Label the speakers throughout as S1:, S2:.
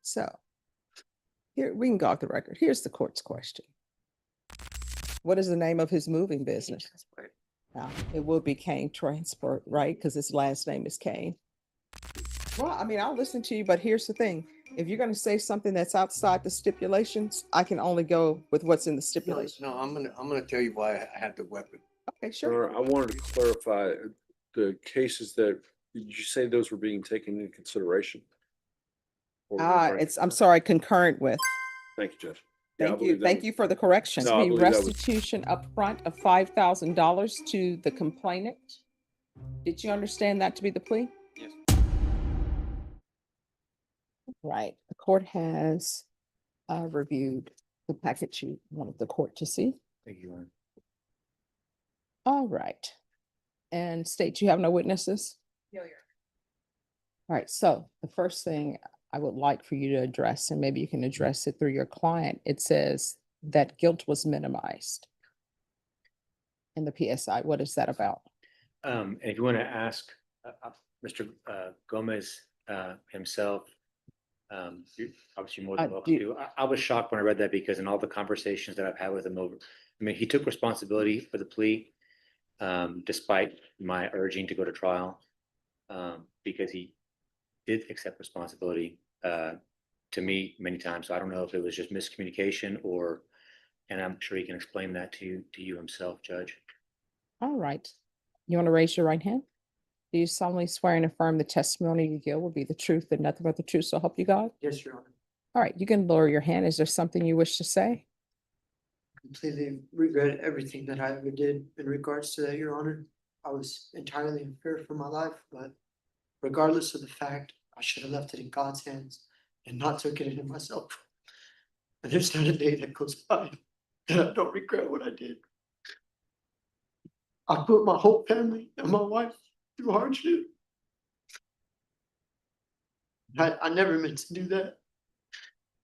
S1: So here, we can go off the record. Here's the court's question. What is the name of his moving business?
S2: Transport.
S1: It will be Kane Transport, right? Because his last name is Kane. Well, I mean, I'll listen to you, but here's the thing. If you're going to say something that's outside the stipulations, I can only go with what's in the stipulation.
S3: No, I'm gonna tell you why I had the weapon.
S1: Okay, sure.
S4: Your Honor, I wanted to clarify the cases that, did you say those were being taken into consideration? Or right?
S1: I'm sorry, concurrent with.
S4: Thank you, Judge. Yeah, I
S1: Thank you.
S4: believe that
S1: Thank
S4: was-
S1: you for the correction.
S4: No, I
S1: The
S4: believe that was-
S1: restitution upfront of $5,000 to the complainant. Did you understand that to be the plea?
S3: Yes.
S1: Right. The court has reviewed the package you wanted the court to see.
S3: Thank you, Your Honor.
S1: All right. And state you have no witnesses?
S2: No, Your
S1: All right, so the first thing I would like for you to address, and maybe you can address it through your client, it says that guilt was minimized in the PSI. What is that about?
S5: And if you want to ask Mr. Gomez himself, you're obviously more than welcome to. I was shocked when I read that because in all the conversations that I've had with him over, I mean, he took responsibility for the plea despite my urging to go to trial because he did accept responsibility to me many times. So I don't know if it was just miscommunication or, and I'm sure he can explain that to you himself, Judge.
S1: All right. You want to raise your right hand? Do you solemnly swear and affirm the testimony you give will be the truth and nothing but the truth, so help you God?
S6: Yes, Your Honor.
S1: All right, you can lower your hand. Is there something you wish to say?
S6: Completely regret everything that I ever did in regards to that, Your Honor. I was entirely in fear for my life, but regardless of the fact, I should have left it in God's hands and not took it into myself. And there's not a day that goes by that I don't regret what I did. I put my whole family and my wife through hardship. I never meant to do that.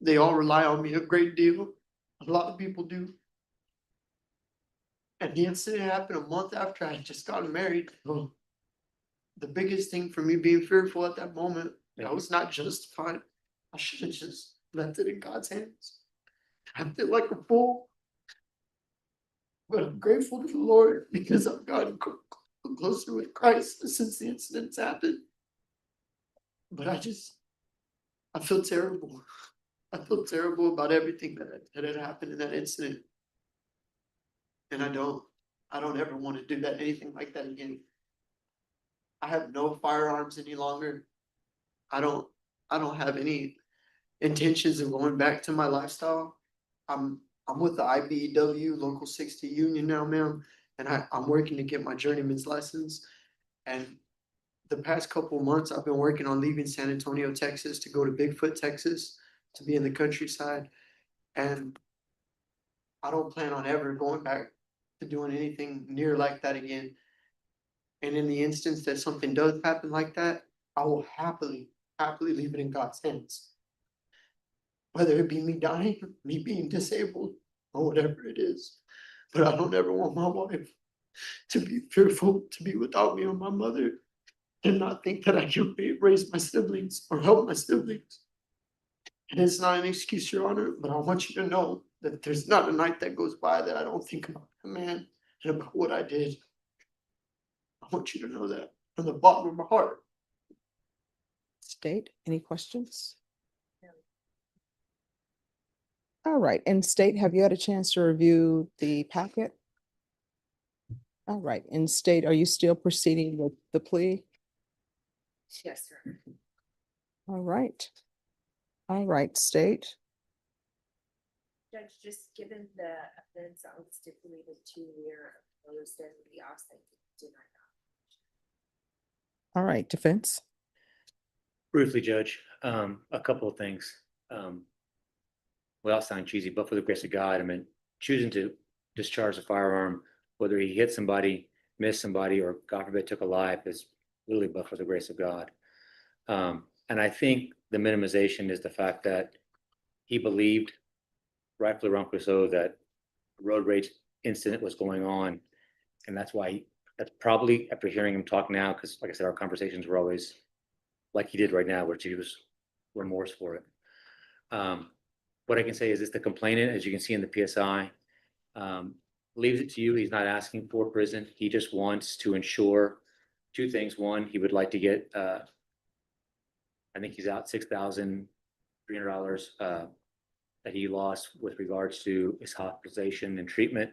S6: They all rely on me a great deal. A lot of people do. And the incident happened a month after I had just gotten married. So the biggest thing for me being fearful at that moment, I was not justified. I should have just left it in God's hands. I feel like a fool. But I'm grateful to the Lord because I've gotten closer with Christ since the incidents happened. But I feel terrible. I feel terrible about everything that had happened in that incident. And I don't ever want to do that, anything like that again. I have no firearms any longer. I don't have any intentions of going back to my lifestyle. I'm with the IBEW Local 60 Union now, ma'am, and I'm working to get my journeyman's license. And the past couple of months, I've been working on leaving San Antonio, Texas, to go to Bigfoot, Texas, to be in the countryside. And I don't plan on ever going back to doing anything near like that again. And in the instance that something does happen like that, I will happily leave it in God's hands. Whether it be me dying, me being disabled, or whatever it is. But I don't ever want my wife to be fearful to be without me or my mother and not think that I can raise my siblings or help my siblings. And it's not an excuse, Your Honor, but I want you to know that there's not a night that goes by that I don't think about the man and about what I did. I want you to know that from the bottom of my heart.
S1: State, any questions? All right, and state, have you had a chance to review the packet? All right, and state, are you still proceeding with the plea?
S2: Yes, Your Honor.
S1: All right. All right, state.
S2: Judge, just given the evidence that was stipulated to your opposed and the offset denied.
S1: All right, defense.
S5: Briefly, Judge, a couple of things. Without sounding cheesy, but for the grace of God, I mean, choosing to discharge a firearm, whether he hit somebody, missed somebody, or God forbid took a life, is literally but for the grace of God. And I think the minimization is the fact that he believed, rightfully or wrongfully so, that a road rage incident was going on. And that's why, that's probably after hearing him talk now, because like I said, our conversations were always like he did right now, which he was remorse for it. What I can say is this, the complainant, as you can see in the PSI, leaves it to you. He's not asking for prison. He just wants to ensure two things. One, he would like to get, I think he's out $6,300 that he lost with regards to his hospitalization and treatment.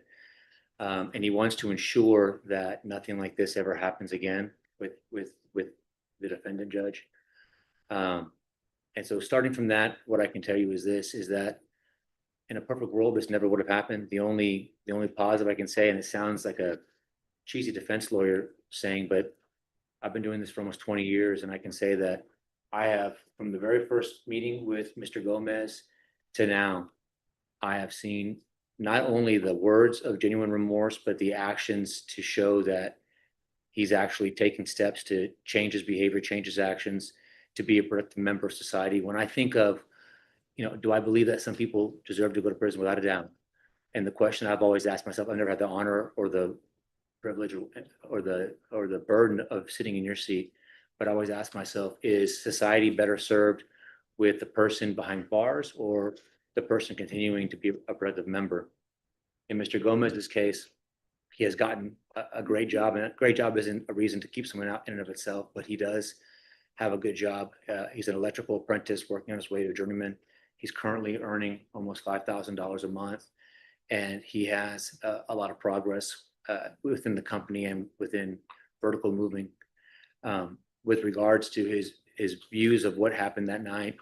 S5: And he wants to ensure that nothing like this ever happens again with the defendant judge. And so starting from that, what I can tell you is this, is that in a perfect world, this never would have happened. The only positive I can say, and it sounds like a cheesy defense lawyer saying, but I've been doing this for almost 20 years, and I can say that I have, from the very first meeting with Mr. Gomez to now, I have seen not only the words of genuine remorse, but the actions to show that he's actually taking steps to change his behavior, change his actions, to be a productive member of society. When I think of, do I believe that some people deserve to go to prison? Without a doubt. And the question I've always asked myself, I've never had the honor or the privilege or the burden of sitting in your seat, but I always ask myself, is society better served with the person behind bars or the person continuing to be a productive member? In Mr. Gomez's case, he has gotten a great job, and a great job isn't a reason to keep someone out in and of itself, but he does have a good job. He's an electrical apprentice working on his way to journeyman. He's currently earning almost $5,000 a month, and he has a lot of progress within the company and within vertical moving. With regards to his views of what happened that night,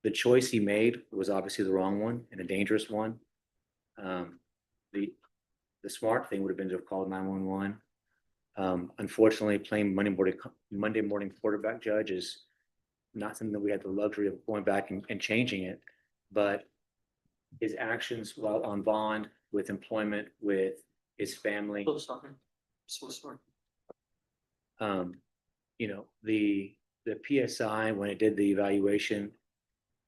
S5: the choice he made was obviously the wrong one and a dangerous one. The smart thing would have been to have called 911. Unfortunately, playing Monday morning quarterback, judge, is not something that we had the luxury of going back and changing it. But his actions while on bond, with employment, with his family,
S6: So sorry. So sorry.
S5: the PSI, when it did the evaluation,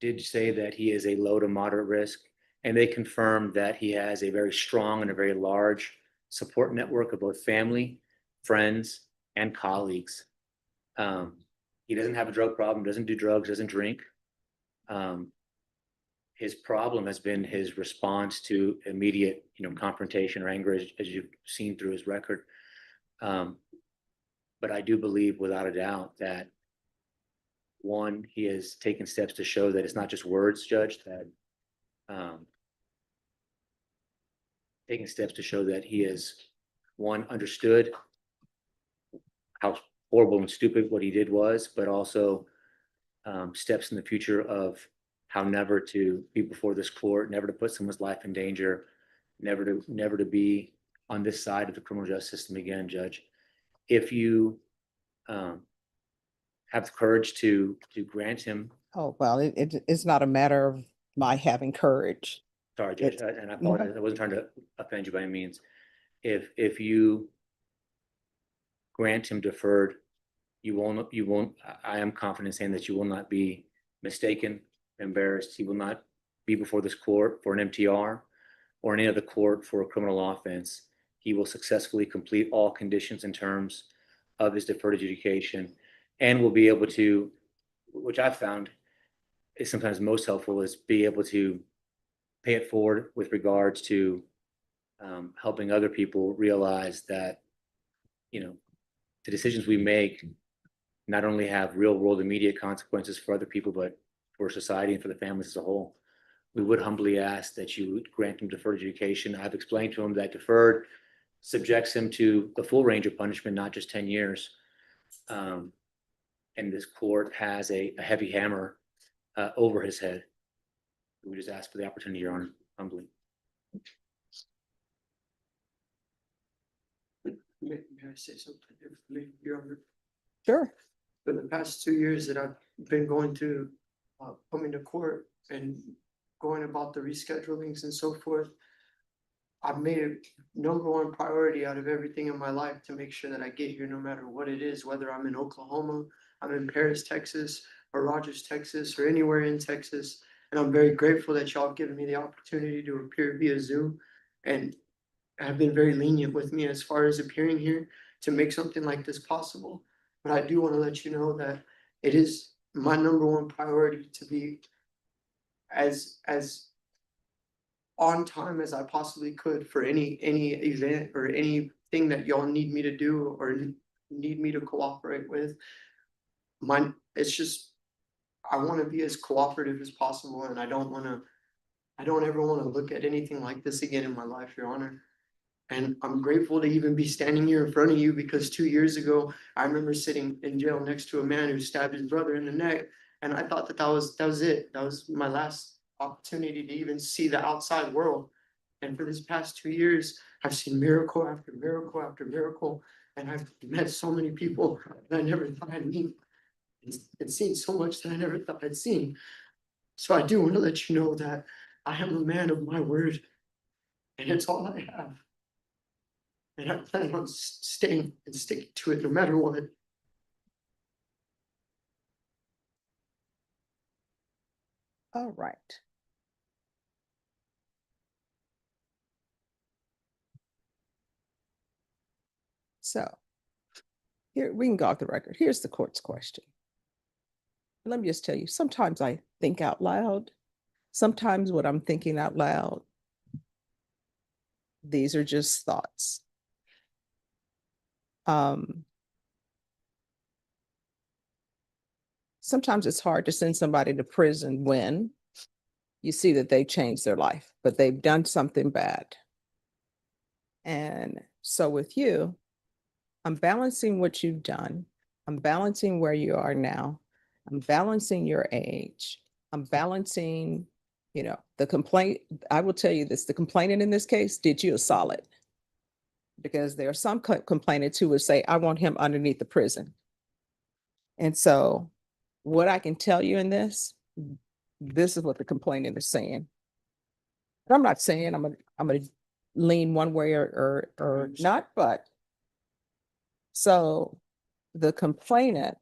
S5: did say that he is a low to moderate risk, and they confirmed that he has a very strong and a very large support network of both family, friends, and colleagues. He doesn't have a drug problem, doesn't do drugs, doesn't drink. His problem has been his response to immediate, confrontation or anger, as you've seen through his record. But I do believe, without a doubt, that one, he has taken steps to show that it's not just words, Judge, that taking steps to show that he has, one, understood how horrible and stupid what he did was, but also steps in the future of how never to be before this court, never to put someone's life in danger, never to be on this side of the criminal justice system again, Judge. If you have the courage to grant him.
S1: Oh, well, it's not a matter of my having courage.
S5: Sorry, Judge, and I apologize. I wasn't trying to offend you by any means. If you grant him deferred, you won't, I am confident saying that you will not be mistaken, embarrassed. He will not be before this court for an MTR or any other court for a criminal offense. He will successfully complete all conditions and terms of his deferred adjudication, and will be able to, which I've found is sometimes most helpful, is be able to pay it forward with regards to helping other people realize that, the decisions we make not only have real world immediate consequences for other people, but for society and for the families as a whole. We would humbly ask that you grant him deferred adjudication. I've explained to him that deferred subjects him to the full range of punishment, not just 10 years. And this court has a heavy hammer over his head. We just ask for the opportunity, Your Honor, humbly.
S6: May I say something, Your Honor?
S1: Sure.
S6: For the past 2 years that I've been going to coming to court and going about the reschedulings and so forth, I've made a number one priority out of everything in my life to make sure that I get here no matter what it is, whether I'm in Oklahoma, I'm in Paris, Texas, or Rogers, Texas, or anywhere in Texas. And I'm very grateful that y'all have given me the opportunity to appear via Zoom, and have been very lenient with me as far as appearing here to make something like this possible. But I do want to let you know that it is my number one priority to be as on time as I possibly could for any event or anything that y'all need me to do or need me to cooperate with. It's just, I want to be as cooperative as possible, and I don't ever want to look at anything like this again in my life, Your Honor. And I'm grateful to even be standing here in front of you, because 2 years ago, I remember sitting in jail next to a man who stabbed his brother in the neck. And I thought that was it. That was my last opportunity to even see the outside world. And for this past 2 years, I've seen miracle after miracle after miracle. And I've met so many people that I never thought I'd meet. And seen so much that I never thought I'd seen. So I do want to let you know that I am a man of my word. And it's all I have. And I plan on staying and sticking to it no matter what.
S1: All right. So here we can go off the record. Here's the court's question. Let me just tell you, sometimes I think out loud. Sometimes what I'm thinking out loud, these are just thoughts. Sometimes it's hard to send somebody to prison when you see that they've changed their life, but they've done something bad. And so with you, I'm balancing what you've done. I'm balancing where you are now. I'm balancing your age. I'm balancing, the complaint. I will tell you this, the complainant in this case did you a solid, because there are some complainants who would say, I want him underneath the prison. And so what I can tell you in this is what the complainant is saying. And I'm not saying I'm gonna lean one way or not, but so the complainant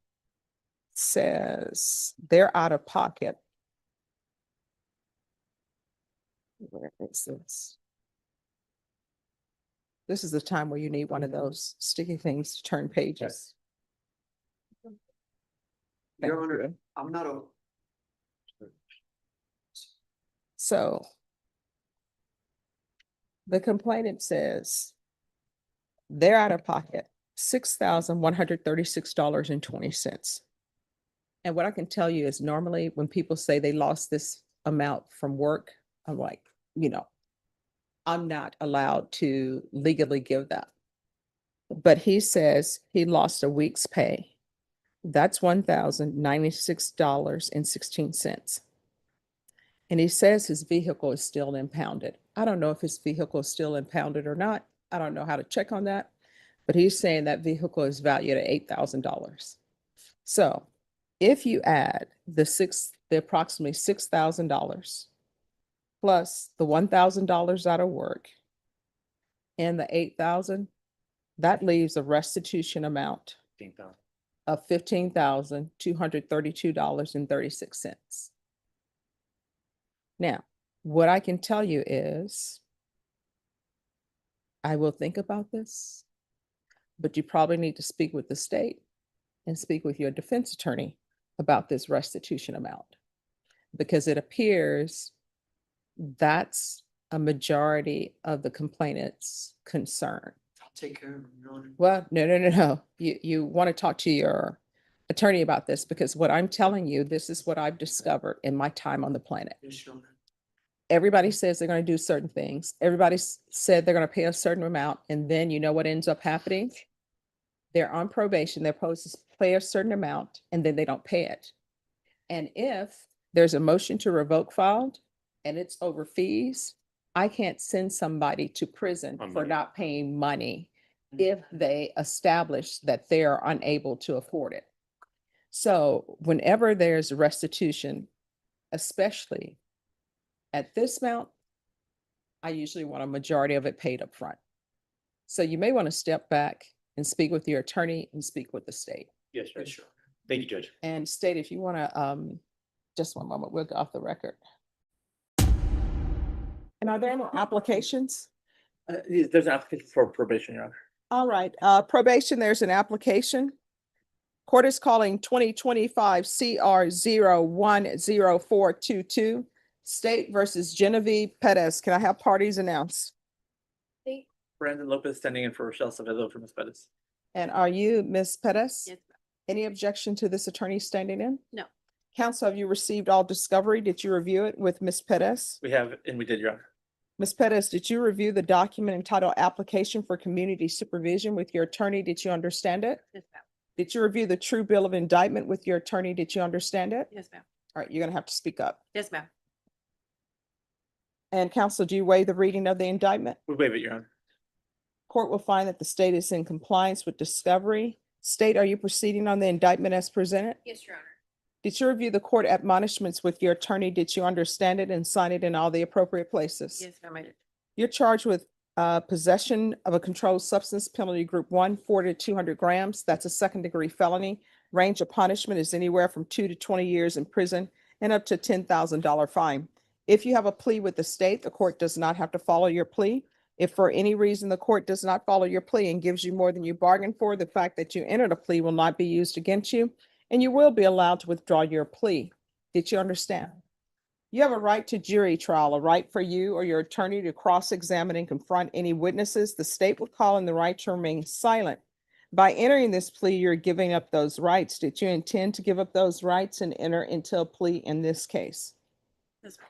S1: says they're out of pocket. Where is this? This is the time where you need one of those sticky things to turn pages.
S6: Your Honor, I'm not a.
S1: So the complainant says they're out of pocket $6,136.20. And what I can tell you is normally when people say they lost this amount from work, I'm like, I'm not allowed to legally give that. But he says he lost a week's pay. That's $1,096.16. And he says his vehicle is still impounded. I don't know if his vehicle is still impounded or not. I don't know how to check on that. But he's saying that vehicle is valued at $8,000. So if you add the approximately $6,000 plus the $1,000 out of work and the $8,000, that leaves a restitution amount of $15,232.36. Now, what I can tell you is I will think about this, but you probably need to speak with the state and speak with your defense attorney about this restitution amount, because it appears that's a majority of the complainant's concern.
S6: I'll take care of it, Your Honor.
S1: Well, no. You want to talk to your attorney about this, because what I'm telling you, this is what I've discovered in my time on the planet.
S6: Yes, Your Honor.
S1: Everybody says they're going to do certain things. Everybody said they're going to pay a certain amount. And then you know what ends up happening? They're on probation. They're supposed to pay a certain amount and then they don't pay it. And if there's a motion to revoke filed and it's over fees, I can't send somebody to prison for not paying money if they establish that they are unable to afford it. So whenever there's restitution, especially at this amount, I usually want a majority of it paid up front. So you may want to step back and speak with your attorney and speak with the state.
S5: Yes,
S6: Yes, Your Honor.
S5: Thank you, Judge.
S1: And state, if you want to, just one moment, we'll go off the record. And are there any applications?
S7: There's an application for probation, Your Honor.
S1: All right, probation, there's an application. Court is calling 2025 CR 010422, State versus Genevieve Perez. Can I have parties announced?
S7: Brandon Lopez standing in for Rochelle Savedo for Ms. Bettis.
S1: And are you Ms. Perez?
S2: Yes,
S1: Any objection to this attorney standing in?
S2: No.
S1: Counsel, have you received all discovery? Did you review it with Ms. Perez?
S7: We have, and we did, Your Honor.
S1: Ms. Perez, did you review the document entitled Application for Community Supervision with your attorney? Did you understand it?
S2: Yes, ma'am.
S1: Did you review the true bill of indictment with your attorney? Did you understand it?
S2: Yes, ma'am.
S1: All right, you're gonna have to speak up.
S2: Yes, ma'am.
S1: And counsel, do you waive the reading of the indictment?
S7: We waive it, Your Honor.
S1: Court will find that the state is in compliance with discovery. State, are you proceeding on the indictment as presented?
S2: Yes, Your Honor.
S1: Did you review the court admonishments with your attorney? Did you understand it and sign it in all the appropriate places?
S2: Yes, ma'am, I did.
S1: You're charged with possession of a controlled substance, penalty group 1, 40 to 200 grams. That's a second-degree felony. Range of punishment is anywhere from 2 to 20 years in prison and up to $10,000 fine. If you have a plea with the state, the court does not have to follow your plea. If for any reason the court does not follow your plea and gives you more than you bargained for, the fact that you entered a plea will not be used against you, and you will be allowed to withdraw your plea. Did you understand? You have a right to jury trial, a right for you or your attorney to cross-examine and confront any witnesses. The state will call in the right to remain silent. By entering this plea, you're giving up those rights. Did you intend to give up those rights and enter into a plea in this case?
S2: Yes, ma'am.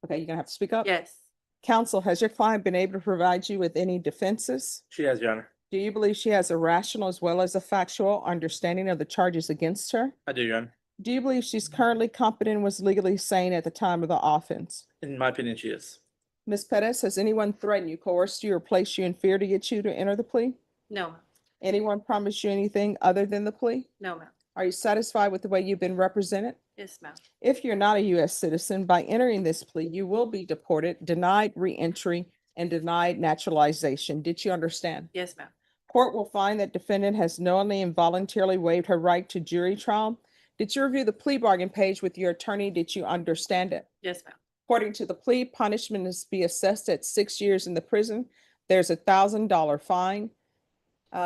S1: Okay, you're gonna have to speak up.
S2: Yes.
S1: Counsel, has your client been able to provide you with any defenses?
S7: She has, Your Honor.
S1: Do you believe she has a rational as well as a factual understanding of the charges against her?
S7: I do, Your Honor.
S1: Do you believe she's currently competent and was legally sane at the time of the offense?
S7: In my opinion, she is.
S1: Ms. Pettis, has anyone threatened you, coerced you, or placed you in fear to get you to enter the plea?
S2: No, ma'am.
S1: Anyone promised you anything other than the plea?
S2: No, ma'am.
S1: Are you satisfied with the way you've been represented?
S2: Yes, ma'am.
S1: If you're not a U.S. citizen, by entering this plea, you will be deported, denied re-entry, and denied naturalization. Did you understand?
S2: Yes, ma'am.
S1: Court will find that defendant has knowingly and voluntarily waived her right to jury trial. Did you review the plea bargain page with your attorney? Did you understand it?
S2: Yes, ma'am.
S1: According to the plea, punishment is to be assessed at 6 years in the prison. There's a $1,000 fine.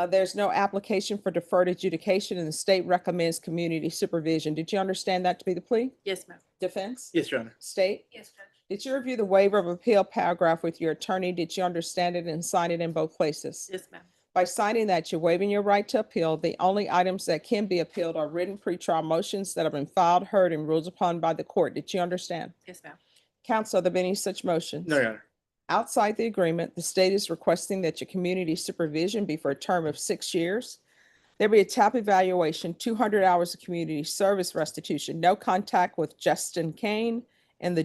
S1: There's no application for deferred adjudication, and the state recommends community supervision. Did you understand that to be the plea?
S2: Yes, ma'am.
S1: Defense?
S7: Yes, Your Honor.
S1: State?
S2: Yes, Judge.
S1: Did you review the waiver of appeal paragraph with your attorney? Did you understand it and sign it in both places?
S2: Yes, ma'am.
S1: By signing that, you're waiving your right to appeal. The only items that can be appealed are written pretrial motions that have been filed, heard, and ruled upon by the court. Did you understand?
S2: Yes, ma'am.
S1: Counsel, have there been any such motions?
S7: No, Your Honor.
S1: Outside the agreement, the state is requesting that your community supervision be for a term of 6 years. There be a TAP evaluation, 200 hours of community service restitution, no contact with Justin Kane, and the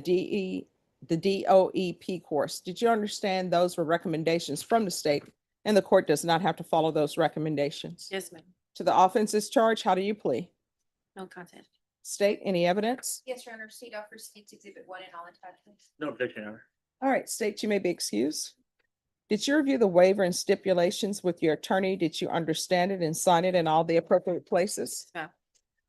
S1: DOEP course. Did you understand those were recommendations from the state, and the court does not have to follow those recommendations?
S2: Yes, ma'am.
S1: To the offenses charged, how do you plea?
S2: No contest.
S1: State, any evidence?
S2: Yes, Your Honor. State offers State's Exhibit 1 and all attachments.
S7: No objection, Your Honor.
S1: All right, state, you may be excused. Did you review the waiver and stipulations with your attorney? Did you understand it and sign it in all the appropriate places?
S2: Yes, ma'am.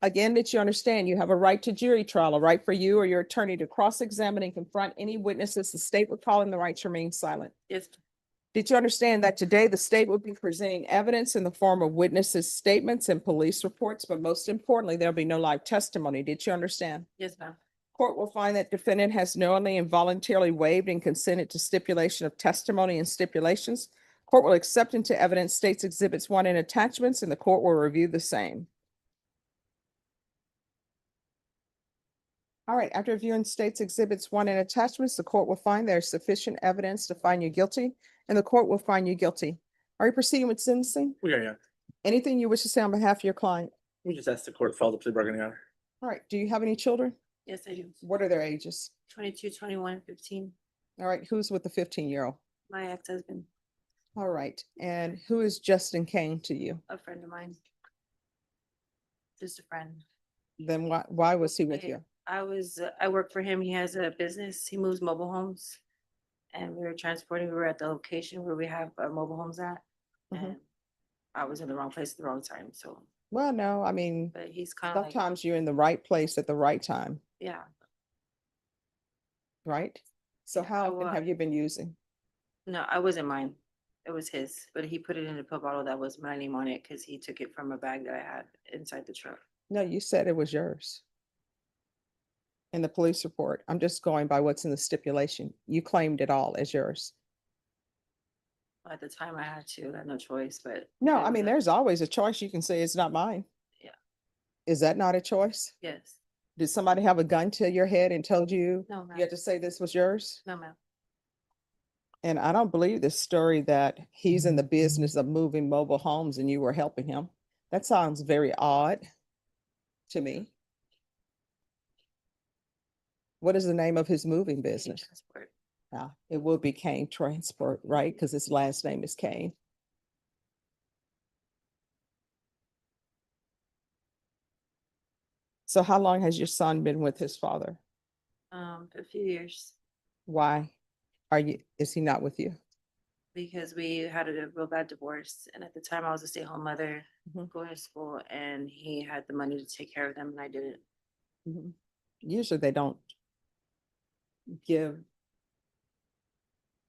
S1: Again, did you understand you have a right to jury trial, a right for you or your attorney to cross-examine and confront any witnesses the state would call in the right to remain silent?
S2: Yes,
S1: Did you understand that today the state will be presenting evidence in the form of witnesses' statements and police reports, but most importantly, there'll be no live testimony? Did you understand?
S2: yes, ma'am.
S1: Court will find that defendant has knowingly and voluntarily waived and consented to stipulation of testimony and stipulations. Court will accept into evidence State's Exhibits 1 and attachments, and the court will review the same. All right, after reviewing State's Exhibits 1 and attachments, the court will find there is sufficient evidence to find you guilty, and the court will find you guilty. Are you proceeding with sentencing?
S7: We are, Your Honor.
S1: Anything you wish to say on behalf of your client?
S7: We just asked the court to follow the plea bargain, Your Honor.
S1: All right, do you have any children?
S2: Yes, I do.
S1: What are their ages?
S2: 22, 21, 15.
S1: All right, who's with the 15-year-old?
S2: My ex-husband,
S1: All right, and who is Justin Kane to you?
S2: a friend of mine. Just a friend.
S1: Then why was he with you?
S2: I work for him. He has a business. He moves mobile homes. And we were at the location where we have our mobile homes at.
S1: Mhm.
S2: And I was in the wrong place at the wrong time, so,
S1: Well, no, I mean,
S2: but he's kind of like,
S1: sometimes you're in the right place at the right time,
S2: yeah.
S1: right? So
S2: Yeah,
S1: how often have you been using?
S2: No, I wasn't mine.
S8: It was his, but he put it in a pill bottle that was my name on it because he took it from a bag that I had inside the truck.
S1: No, you said it was yours. In the police report. I'm just going by what's in the stipulation. You claimed it all as yours.
S8: At the time I had to, I had no choice, but.
S1: No,
S8: it
S1: I
S8: was
S1: mean,
S8: a-
S1: there's always a choice. You can say it's not mine.
S8: Yeah.
S1: Is that not a choice?
S8: Yes,
S1: Did somebody have a gun to your head and told you
S8: no,
S1: you
S8: ma'am,
S1: had to say this was yours?
S8: no, ma'am.
S1: And I don't believe this story that he's in the business of moving mobile homes and you were helping him. That sounds very odd to me. What is the name of his moving
S8: Paid
S1: business?
S8: transport.
S1: It will be Kane Transport, right? Because his last name is Kane. So how long has your son been with his father?
S8: A few years,
S1: Why is he not with you?
S8: because we had a real bad divorce, and at the time I was a stay-at-home mother,
S1: Mhm.
S8: going to school, and he had the money to take care of them, and I didn't.
S1: Mhm. Usually they don't give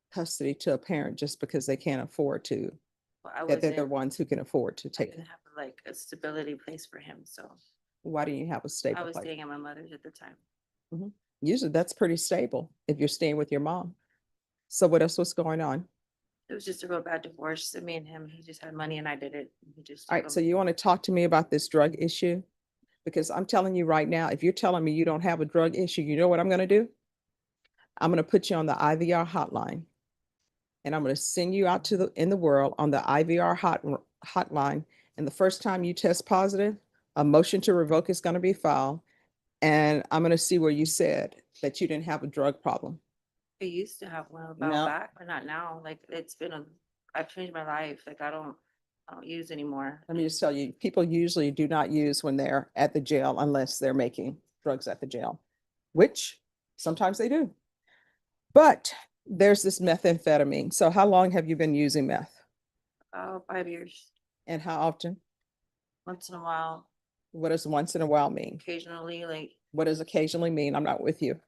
S1: custody to a parent just because they can't afford to,
S8: Well, I
S1: that they're the
S8: wasn't,
S1: ones who can afford to
S8: I
S1: take
S8: didn't
S1: it.
S8: have like a stability place for him, so
S1: Why do you have a
S8: I
S1: stable
S8: was
S1: place?
S8: staying at my mother's at the time.
S1: Usually that's pretty stable if you're staying with your mom. So what else was going on?
S8: It was just a real bad divorce, and me and him, he just had money and I didn't. He just
S1: All
S8: took
S1: right, so
S8: them.
S1: you want to talk to me about this drug issue? Because I'm telling you right now, if you're telling me you don't have a drug issue, you know what I'm going to do? I'm going to put you on the IVR hotline. And I'm going to send you out to in the world on the IVR hotline. And the first time you test positive, a motion to revoke is going to be filed. And I'm going to see where you said that you didn't have a drug problem.
S8: I used to have one a
S1: No.
S8: while back, but not now. Like I've changed my life. Like I don't use anymore.
S1: Let me just tell you, people usually do not use when they're at the jail unless they're making drugs at the jail, which sometimes they do. But there's this methamphetamine. So how long have you been using meth?
S8: About 5 years,
S1: And how often?
S8: once in a while,
S1: What does once in a while mean?
S8: occasionally,
S1: What does occasionally mean? I'm not with you.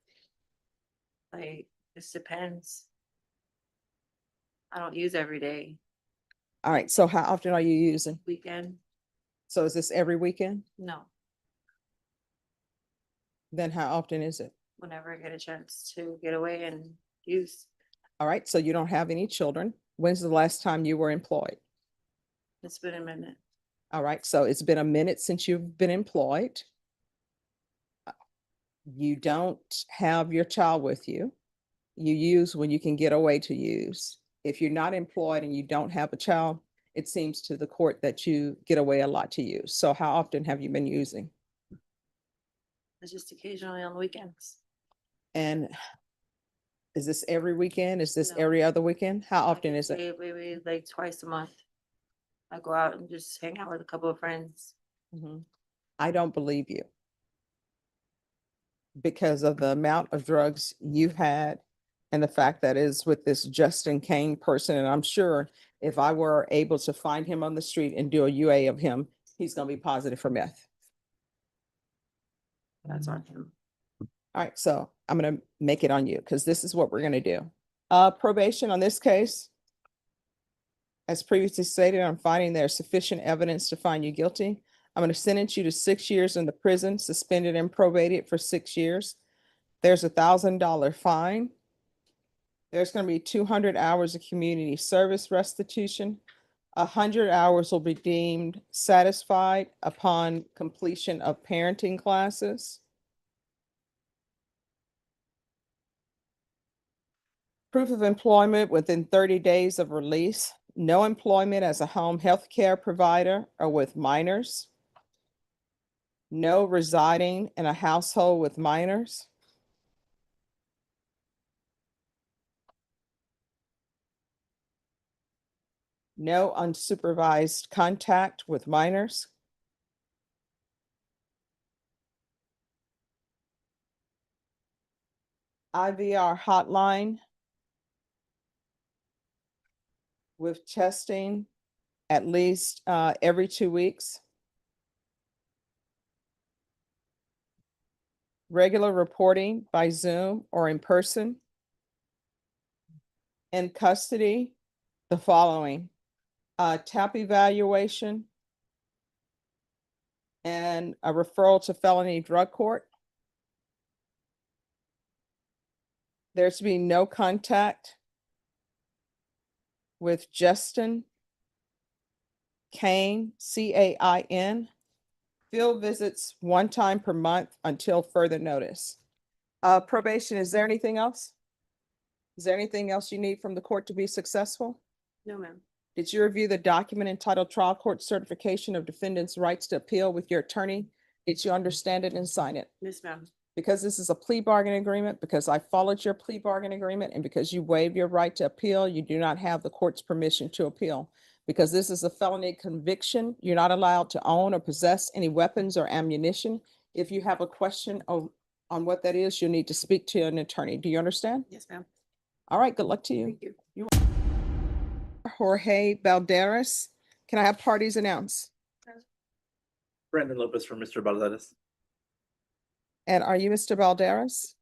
S8: like this depends. I don't use every day.
S1: All right, so how often are you using?
S8: Weekend,
S1: So is this every weekend?
S8: no.
S1: Then how often is it?
S8: Whenever I get a chance to get away and use,
S1: All right, so you don't have any children. When's the last time you were employed?
S8: it's been a minute.
S1: All right, so it's been a minute since you've been employed. You don't have your child with you. You use when you can get away to use. If you're not employed and you don't have a child, it seems to the court that you get away a lot to use. So how often have you been using?
S8: It's just occasionally on the weekends.
S1: And is this every weekend? Is this
S8: No.
S1: every other weekend? How
S8: I
S1: often
S8: could
S1: is it?
S8: say maybe like twice a month. I go out and just hang out with a couple of friends.
S1: Mhm. I don't believe you because of the amount of drugs you've had and the fact that is with this Justin Kane person. And I'm sure if I were able to find him on the street and do a UA of him, he's going to be positive for meth.
S8: That's on him.
S1: All right, so I'm going to make it on you because this is what we're going to do. Probation on this case. As previously stated, I'm finding there's sufficient evidence to find you guilty. I'm going to sentence you to 6 years in the prison, suspended and probated for 6 years. There's $1,000 fine. There's going to be 200 hours of community service restitution. 100 hours will be deemed satisfied upon completion of parenting classes. Proof of employment within 30 days of release. No employment as a home health care provider or with minors. No residing in a household with minors. No unsupervised contact with minors. IVR hotline with testing at least every 2 weeks. Regular reporting by Zoom or in person. In custody the following: TAP evaluation and a referral to felony drug court. There's to be no contact with Justin Cain, Cain. Field visits 1 time per month until further notice. Probation, is there anything else? Is there anything else you need from the court to be successful?
S8: No, ma'am.
S1: Did you review the document entitled Trial Court Certification of Defendant's Rights to Appeal with your attorney? Did you understand it and sign it?
S8: Yes, ma'am.
S1: Because this is a plea bargain agreement, because I followed your plea bargain agreement, and because you waived your right to appeal, you do not have the court's permission to appeal. Because this is a felony conviction, you're not allowed to own or possess any weapons or ammunition. If you have a question on what that is, you'll need to speak to an attorney. Do you understand?
S8: Yes, ma'am.
S1: All right, good luck to you.
S8: Thank you.
S1: Jorge Valderas, can I have parties announced?
S7: Brandon Lopez for Mr. Balderas.
S1: And are you Mr. Valderas?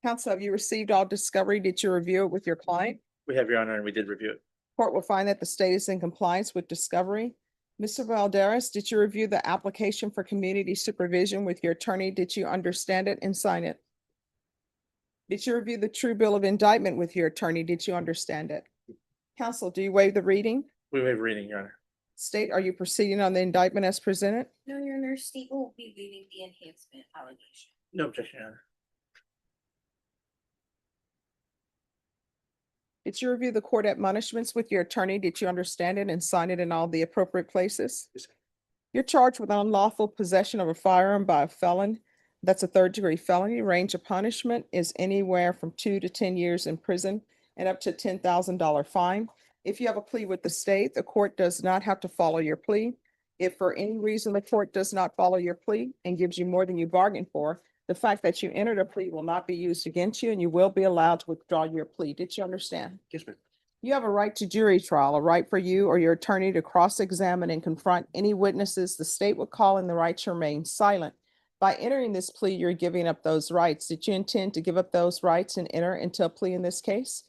S1: Counsel, have you received all discovery? Did you review it with your client?
S7: We have, Your Honor, and we did review it.
S1: Court will find that the state is in compliance with discovery. Mr. Valderas, did you review the application for community supervision with your attorney? Did you understand it and sign it? Did you review the true bill of indictment with your attorney? Did you understand it? Counsel, do you waive the reading?
S7: We waive reading, Your Honor.
S1: State, are you proceeding on the indictment as presented?
S2: No, Your Honor, state will be waiving the enhancement allegation.
S7: No objection, Your Honor.
S1: Did you review the court admonishments with your attorney? Did you understand it and sign it in all the appropriate places?
S3: Yes, sir.
S1: You're charged with unlawful possession of a firearm by a felon. That's a 3rd-degree felony. Range of punishment is anywhere from 2 to 10 years in prison and up to $10,000 fine. If you have a plea with the state, the court does not have to follow your plea. If for any reason the court does not follow your plea and gives you more than you bargained for, the fact that you entered a plea will not be used against you, and you will be allowed to withdraw your plea. Did you understand?
S3: Yes, ma'am.
S1: You have a right to jury trial, a right for you or your attorney to cross-examine and confront any witnesses the state would call, and the right to remain silent. By entering this plea, you're giving up those rights. Did you intend to give up those rights and enter into a plea in this case?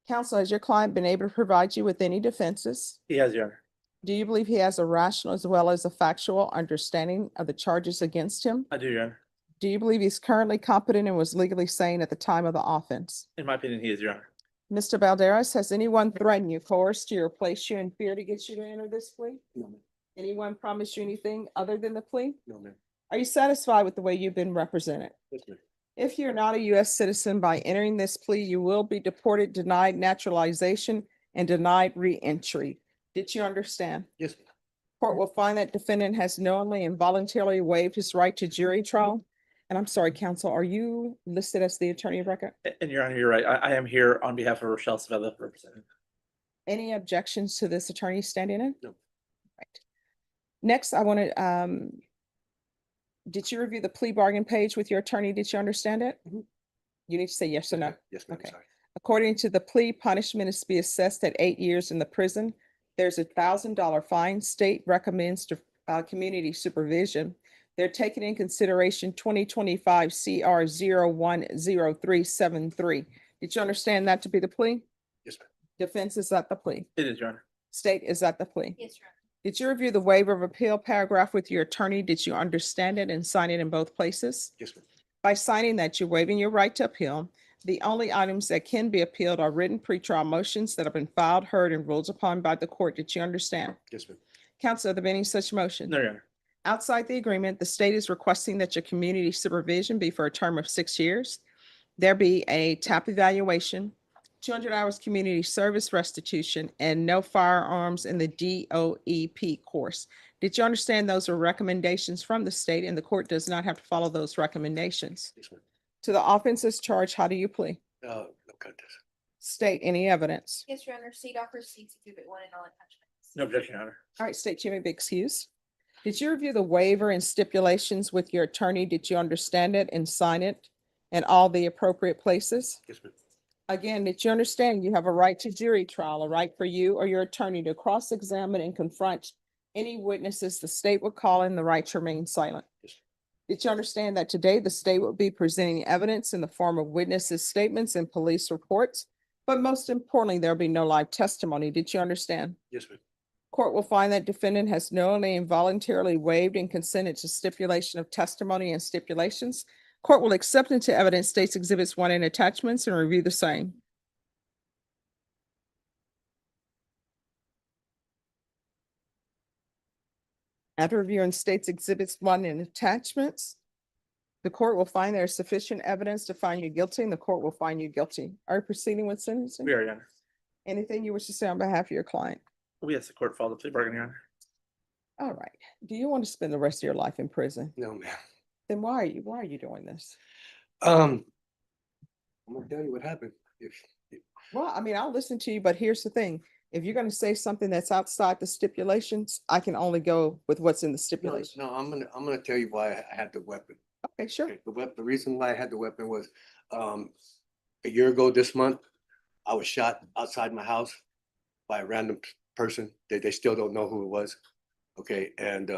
S1: Counsel, has your client been able to provide you with any defenses?
S7: He has, Your Honor.
S1: Do you believe he has a rational as well as a factual understanding of the charges against him?
S7: I do, Your Honor.
S1: Do you believe he's currently competent and was legally sane at the time of the offense?
S7: In my opinion, he is, Your Honor.
S1: Mr. Balderas, has anyone threatened you, coerced you, or placed you in fear to get you to enter this plea?
S3: No, ma'am.
S1: Anyone promised you anything other than the plea?
S3: No, ma'am.
S1: Are you satisfied with the way you've been represented?
S3: Yes, ma'am.
S1: If you're not a U.S. citizen, by entering this plea, you will be deported, denied naturalization, and denied re-entry. Did you understand?
S3: Yes, ma'am.
S1: Court will find that defendant has knowingly and voluntarily waived his right to jury trial. And I'm sorry, counsel, are you listed as the attorney of record?
S7: And Your Honor, you're right. I am here on behalf of Rochelle Savella representing.
S1: Any objections to this attorney standing in?
S3: No.
S1: Right. Next, I want to, did you review the plea bargain page with your attorney? Did you understand it?
S3: Mhm.
S1: You need to say yes or no.
S3: Yes, ma'am.
S1: Okay.
S3: Sorry.
S1: According to the plea, punishment is to be assessed at 8 years in the prison. There's a $1,000 fine. State recommends to community supervision. They're taking in consideration 2025 CR 010373. Did you understand that to be the plea?
S3: Yes, ma'am.
S1: Defense, is that the plea?
S7: It is, Your Honor.
S1: State, is that the plea?
S2: Yes, Your Honor.
S1: Did you review the waiver of appeal paragraph with your attorney? Did you understand it and sign it in both places?
S3: Yes, ma'am.
S1: By signing that, you're waiving your right to appeal. The only items that can be appealed are written pretrial motions that have been filed, heard, and ruled upon by the court. Did you understand?
S3: Yes, ma'am.
S1: Counsel, are there any such motion?
S7: No, Your Honor.
S1: Outside the agreement, the state is requesting that your community supervision be for a term of 6 years. There be a TAP evaluation, 200 hours community service restitution, and no firearms in the DOEP course. Did you understand those are recommendations from the state, and the court does not have to follow those recommendations?
S3: Yes, ma'am.
S1: To the offenses charged, how do you plea?
S3: No contest.
S1: State, any evidence?
S2: Yes, Your Honor, state offers State's Exhibit 1 and all attachments.
S7: No objection, Your Honor.
S1: All right, state, you may be excused. Did you review the waiver and stipulations with your attorney? Did you understand it and sign it in all the appropriate places?
S3: Yes, ma'am.
S1: Again, did you understand you have a right to jury trial, a right for you or your attorney to cross-examine and confront any witnesses the state would call in, the right to remain silent?
S3: Yes.
S1: Did you understand that today the state will be presenting evidence in the form of witnesses' statements and police reports? But most importantly, there'll be no live testimony. Did you understand?
S3: Yes, ma'am.
S1: Court will find that defendant has knowingly and voluntarily waived and consented to stipulation of testimony and stipulations. Court will accept into evidence states exhibits 1 and attachments and review the same. After reviewing states exhibits 1 and attachments, the court will find there is sufficient evidence to find you guilty, and the court will find you guilty. Are you proceeding with sentencing?
S7: We are, Your Honor.
S1: Anything you wish to say on behalf of your client?
S7: We ask the court follow the plea bargain, Your Honor.
S1: All right. Do you want to spend the rest of your life in prison?
S3: No, ma'am.
S1: Then why are you doing this?
S3: I'm gonna tell you what happened.
S1: Well, I mean, I'll listen to you, but here's the thing. If you're going to say something that's outside the stipulations, I can only go with what's in the
S3: No,
S1: stipulation.
S3: no, I'm gonna tell you why I had the weapon.
S1: Okay, sure.
S3: Okay, the reason why I had the weapon was, a year ago this month, I was shot outside my house by a random person. They still don't know who it was. Okay, and,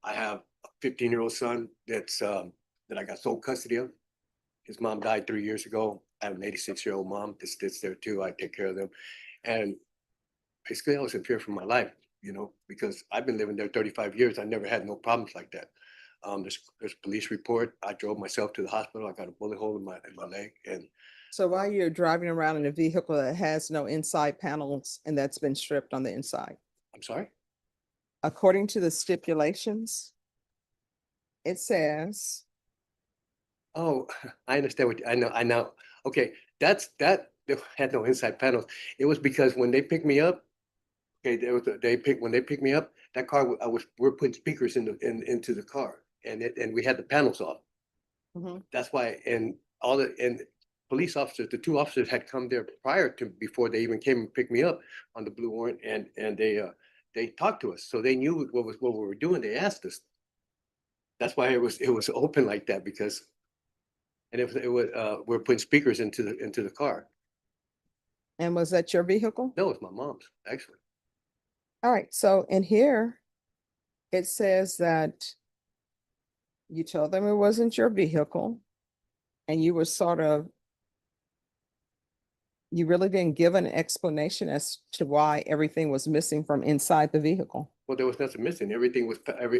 S3: I have a 15-year-old son that I got sole custody of. His mom died 3 years ago. I have an 86-year-old mom that's there too. I take care of them. And basically I was in fear for my life, because I've been living there 35 years. I never had no problems like that. There's a police report. I drove myself to the hospital. I got a bullet hole in my leg. And
S1: So while you're driving around in a vehicle that has no inside panels and that's been stripped on the inside,
S3: I'm sorry?
S1: according to the stipulations, it says,
S3: Oh, I understand I know. Okay, that they had no inside panels. It was because when they picked me up, okay, when they picked me up, that car, we're putting speakers into the car, and we had the panels off.
S1: Mhm.
S3: That's why, and police officers, the 2 officers had come there before they even came and picked me up on the blue warrant, and they talked to us, so they knew what we were doing. They asked us. That's why it was open like that, because, and we're putting speakers into the car.
S1: and was that your vehicle?
S3: No, it's my mom's, actually.
S1: All right, so in here, it says that you told them it wasn't your vehicle and you were you really didn't give an explanation as to why everything was missing from inside the vehicle.
S3: Well, there was nothing missing. Everything was,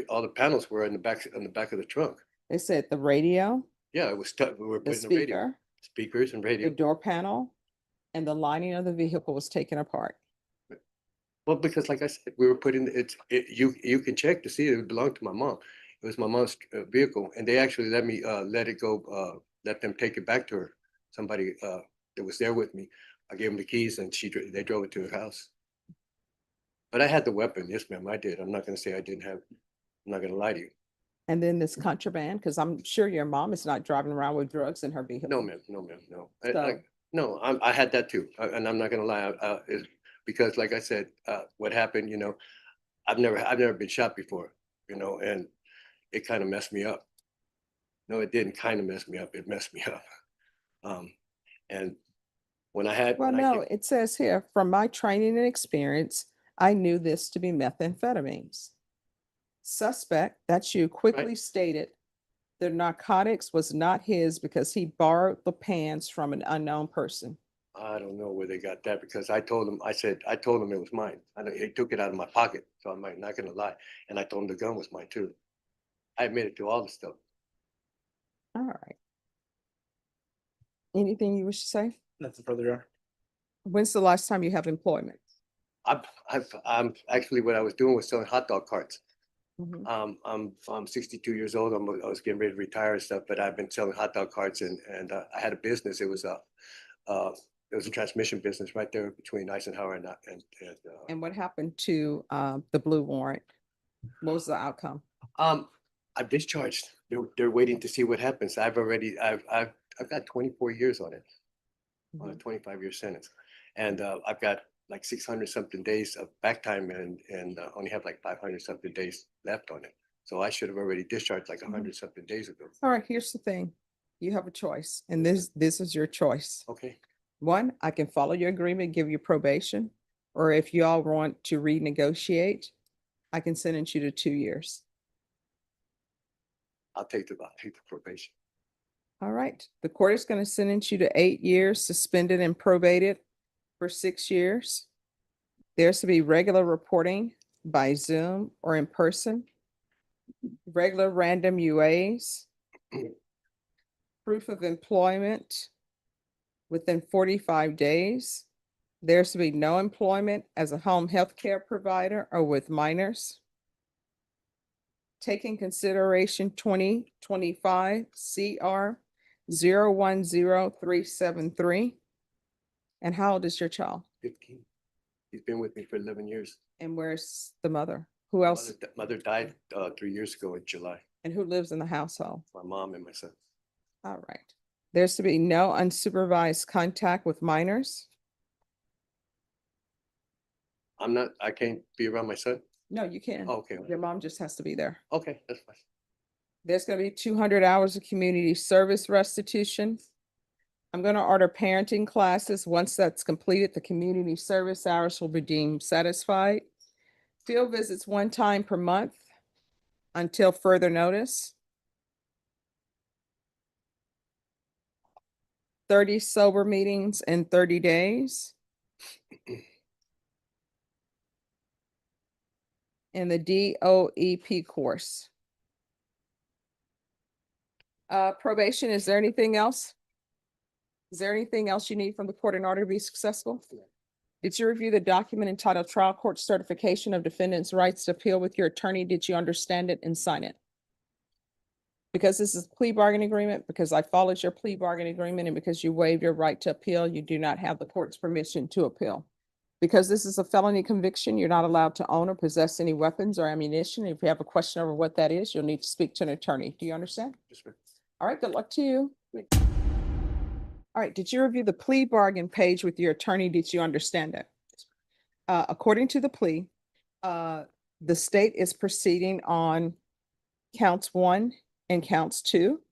S3: all the panels were in the back of the trunk.
S1: They said the radio,
S3: Yeah, it was, we were
S1: the
S3: putting the radio,
S1: speaker,
S3: speakers and
S1: the
S3: radio.
S1: door panel, and the lining of the vehicle was taken apart.
S3: Well, because like I said, we were putting, you can check to see it belonged to my mom. It was my mom's vehicle, and they actually let me, let it go, let them take it back to her. Somebody, that was there with me. I gave them the keys and they drove it to her house. But I had the weapon. Yes, ma'am, I did. I'm not gonna say I didn't have, I'm not gonna lie to you.
S1: And then this contraband, because I'm sure your mom is not driving around with drugs in her vehicle.
S3: No, ma'am, no, ma'am, no.
S1: So-
S3: No, I had that too, and I'm not gonna lie, because like I said, what happened, I've never been shot before, and it kind of messed me up. No, it didn't kind of mess me up, it messed me up. And when I had.
S1: Well,
S3: when I
S1: no,
S3: came-
S1: it says here, from my training and experience, I knew this to be methamphetamines. Suspect, that's you, quickly stated the narcotics was not his because he borrowed the pants from an unknown person.
S3: I don't know where they got that, because I told them it was mine. He took it out of my pocket, so I'm not gonna lie. And I told him the gun was mine too. I admitted to all the stuff.
S1: All right. Anything you wish to say?
S7: Nothing further, Your Honor.
S1: When's the last time you have employment?
S3: I'm actually, what I was doing was selling hot dog carts.
S1: Mhm.
S3: I'm 62 years old. I was getting ready to retire and stuff, but I've been selling hot dog carts, and I had a business. It was a transmission business right there between Eisenhower and
S1: And what happened to the blue warrant? What was the outcome?
S3: I've discharged. They're waiting to see what happens. I've got 24 years on it, on a 25-year sentence, and I've got like 600 something days of back time, and only have like 500 something days left on it. So I should have already discharged like 100 something days ago.
S1: All right, here's the thing. You have a choice, and this is your choice.
S3: Okay.
S1: One, I can follow your agreement, give you probation, or if you all want to renegotiate, I can sentence you to 2 years.
S3: I'll take the probation.
S1: All right, the court is going to sentence you to 8 years suspended and probated for 6 years. There's to be regular reporting by Zoom or in person. Regular random UAs. Proof of employment within 45 days. There's to be no employment as a home health care provider or with minors. Take in consideration 2025 CR 010373. And how old is your child?
S3: 15. He's been with me for 11 years.
S1: And where's the mother? Who else?
S3: Mother died 3 years ago in July.
S1: And who lives in the household?
S3: My mom and my son.
S1: All right. There's to be no unsupervised contact with minors.
S3: I can't be around my son.
S1: No, you can.
S3: Okay,
S1: Your mom just has to be there.
S3: okay, that's fine.
S1: There's gonna be 200 hours of community service restitution. I'm gonna order parenting classes. Once that's completed, the community service hours will be deemed satisfied. Field visits 1 time per month until further notice. 30 sober meetings in 30 days. In the DOEP course. Probation, is there anything else? Is there anything else you need from the court in order to be successful? Did you review the document entitled Trial Court Certification of Defendant's Rights to Appeal with your attorney? Did you understand it and sign it? Because this is a plea bargain agreement, because I followed your plea bargain agreement, and because you waived your right to appeal, you do not have the court's permission to appeal. Because this is a felony conviction, you're not allowed to own or possess any weapons or ammunition. If you have a question over what that is, you'll need to speak to an attorney. Do you understand?
S3: Yes, ma'am.
S1: All right, good luck to you. All right, did you review the plea bargain page with your attorney? Did you understand it? According to the plea, the state is proceeding on counts 1 and counts 2.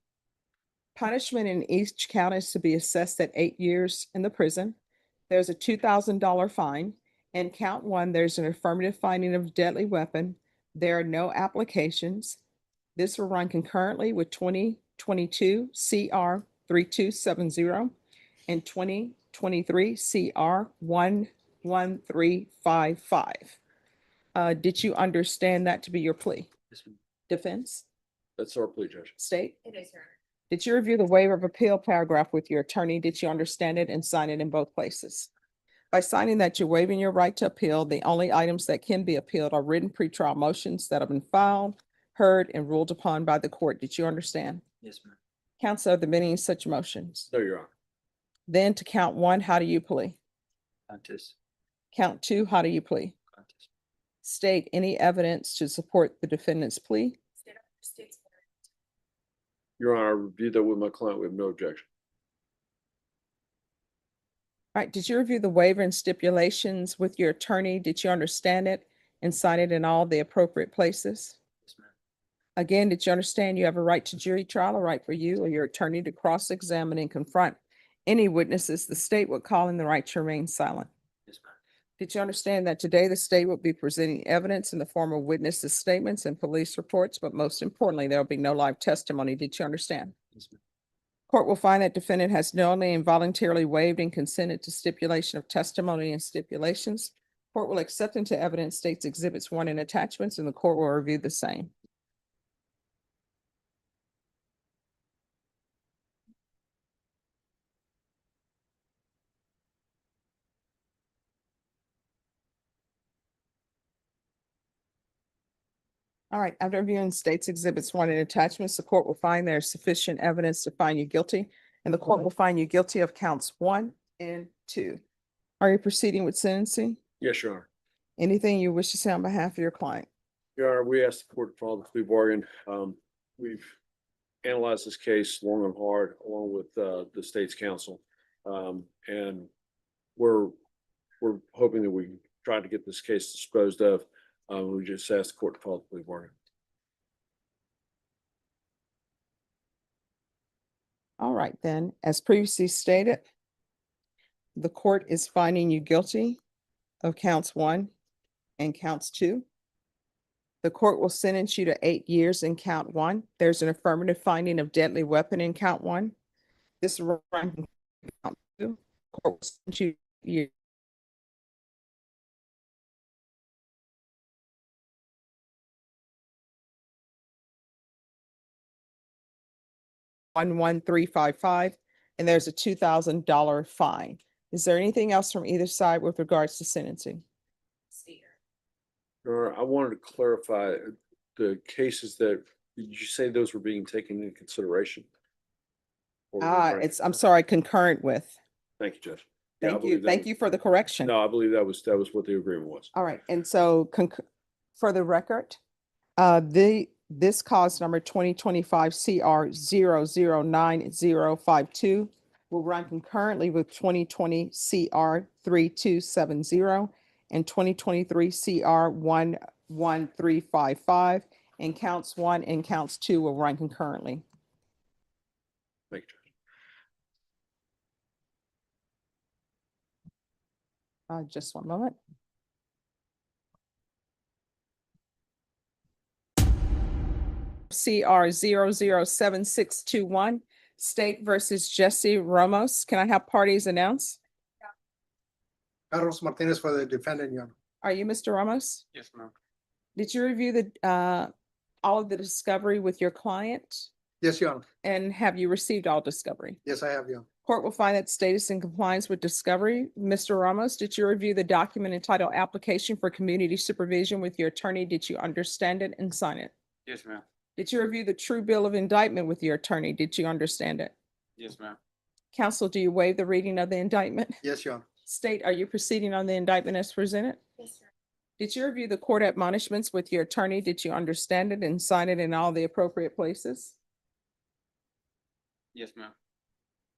S1: Punishment in each count is to be assessed at 8 years in the prison. There's a $2,000 fine. In count 1, there's an affirmative finding of deadly weapon. There are no applications. This will run concurrently with 2022 CR 3270 and 2023 CR 11355. Did you understand that to be your plea?
S4: Yes, ma'am.
S1: Defense?
S4: That's our plea, Judge.
S1: State?
S2: It is, Your Honor.
S1: Did you review the waiver of appeal paragraph with your attorney? Did you understand it and sign it in both places? By signing that you're waiving your right to appeal, the only items that can be appealed are written pretrial motions that have been filed, heard, and ruled upon by the court. Did you understand?
S7: Yes, ma'am.
S1: Counsel, are there many such motions?
S4: No, Your Honor.
S1: Then to count 1, how do you plea?
S7: Contest.
S1: Count 2, how do you plea?
S7: Contest.
S1: State any evidence to support the defendant's plea.
S2: State's
S4: Your Honor, I reviewed that with my client. We have no objection.
S1: All right, did you review the waiver and stipulations with your attorney? Did you understand it and sign it in all the appropriate places?
S7: Yes, ma'am.
S1: Again, did you understand you have a right to jury trial, a right for you or your attorney to cross-examine and confront any witnesses the state would call in the right to remain silent?
S7: Yes, ma'am.
S1: Did you understand that today the state will be presenting evidence in the form of witnesses' statements and police reports, but most importantly, there will be no live testimony? Did you understand?
S7: Yes, ma'am.
S1: Court will find that defendant has knowingly and voluntarily waived and consented to stipulation of testimony and stipulations. Court will accept into evidence states exhibits 1 and attachments, and the court will review the same. All right, after reviewing states exhibits 1 and attachments, the court will find there is sufficient evidence to find you guilty, and the court will find you guilty of counts 1 and 2. Are you proceeding with sentencing?
S4: Yes, Your Honor.
S1: Anything you wish to say on behalf of your client?
S4: Your Honor, we asked the court to follow the plea bargain. We've analyzed this case long and hard along with the state's counsel. And we're hoping that we can try to get this case disposed of. We just asked the court to follow the plea bargain.
S1: All right, then, as previously stated, the court is finding you guilty of counts 1 and counts 2. The court will sentence you to 8 years in count 1. There's an affirmative finding of deadly weapon in count 1. This will run in count 2. Court will sentence you to 8 years 11355, and there's a $2,000 fine. Is there anything else from either side with regards to sentencing?
S2: Speaker.
S4: Your Honor, I wanted to clarify the cases that, did you say those were being taken into consideration? Or concurrent?
S1: I'm sorry, concurrent with.
S4: Thank you, Judge. Yeah, I
S1: Thank
S4: believe
S1: you.
S4: that
S1: Thank
S4: was-
S1: you for the correction.
S4: No, I believe that was what the agreement was.
S1: All right, and so for the record, this cause number 2025 CR 009052 will run concurrently with 2020 CR 3270 and 2023 CR 11355, and counts 1 and counts 2 will run concurrently.
S4: Thank you, Judge.
S1: Just one moment. CR 007621, State versus Jesse Ramos. Can I have parties announce?
S9: Carlos Martinez for the defendant, Your Honor.
S1: Are you Mr. Ramos?
S7: Yes, ma'am.
S1: Did you review all of the discovery with your client?
S9: Yes, Your Honor.
S1: And have you received all discovery?
S9: Yes, I have, Your Honor.
S1: Court will find that state is in compliance with discovery. Mr. Ramos, did you review the document entitled Application for Community Supervision with your attorney? Did you understand it and sign it?
S7: Yes, ma'am.
S1: Did you review the true bill of indictment with your attorney? Did you understand it?
S7: Yes, ma'am.
S1: Counsel, do you waive the reading of the indictment?
S9: Yes, Your Honor.
S1: State, are you proceeding on the indictment as presented?
S2: Yes, sir.
S1: Did you review the court admonishments with your attorney? Did you understand it and sign it in all the appropriate places?
S7: Yes, ma'am.